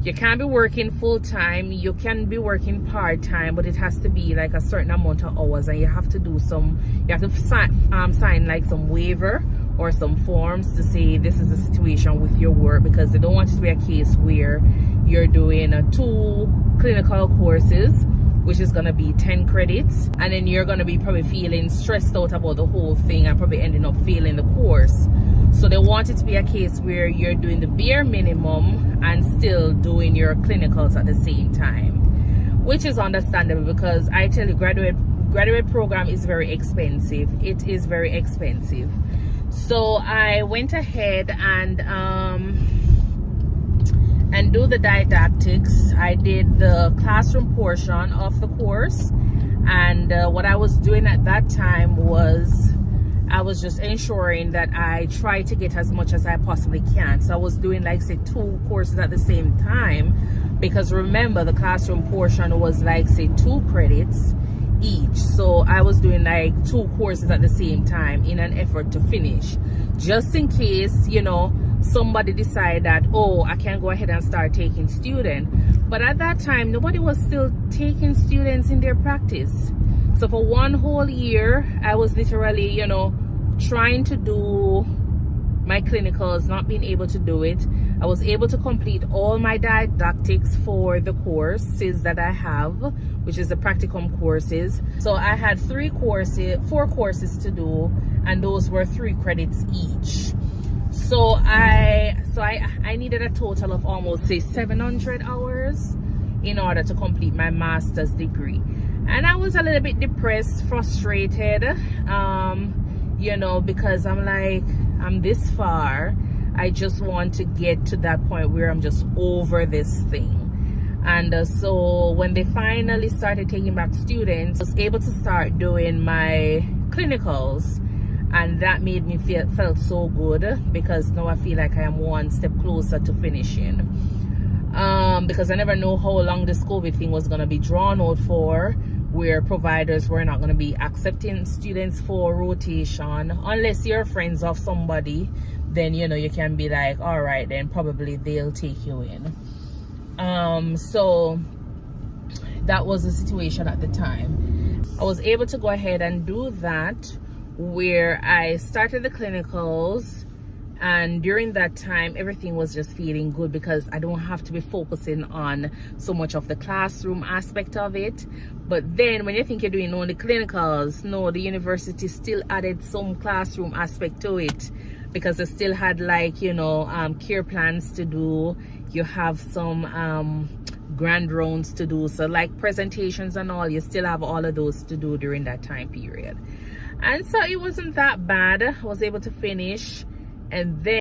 you can't be working full-time. You can be working part-time, but it has to be like a certain amount of hours, and you have to do sign like some waiver or some forms to say this is the situation with your work, because they don't want it to be a case where you're doing 2 clinical courses, which is going to be 10 credits, and then you're going to be probably feeling stressed out about the whole thing and probably ending up failing the course. So they want it to be a case where you're doing the bare minimum and still doing your clinicals at the same time, which is understandable, because I tell you, graduate program is very expensive. It is very expensive. So I went ahead and do the didactics. I did the classroom portion of the course, and what I was doing at that time was I was just ensuring that I try to get as much as I possibly can. So I was doing like say 2 courses at the same time, because remember the classroom portion was like say 2 credits each. So I was doing like 2 courses at the same time in an effort to finish, just in case, you know, somebody decide that, oh, I can go ahead and start taking students. But at that time, nobody was still taking students in their practice. So for 1 whole year, I was literally, you know, trying to do my clinicals, not being able to do it. I was able to complete all my didactics for the courses that I have, which is the practicum courses. So I had 4 courses to do, and those were 3 credits each. So I needed a total of almost say 700 hours in order to complete my master's degree. And I was a little bit depressed, frustrated, you know, because I'm like, I'm this far. I just want to get to that point where I'm just over this thing. And so when they finally started taking back students, I was able to start doing my clinicals, and that made me felt so good, because now I feel like I am 1 step closer to finishing. Because I never know how long this COVID thing was going to be drawn out for, where providers were not going to be accepting students for rotation unless you're friends of somebody. Then, you know, you can be like, all right, then probably they'll take you in. So that was the situation at the time. I was able to go ahead and do that, where I started the clinicals, and during that time everything was just feeling good, because I don't have to be focusing on so much of the classroom aspect of it. But then when you think you're doing only clinicals, no, the university still added some classroom aspect to it, because they still had like, you know, care plans to do. You have some grand rounds to do, so like presentations and all, you still have all of those to do during that time period. And so it wasn't that bad. I was able to finish, and then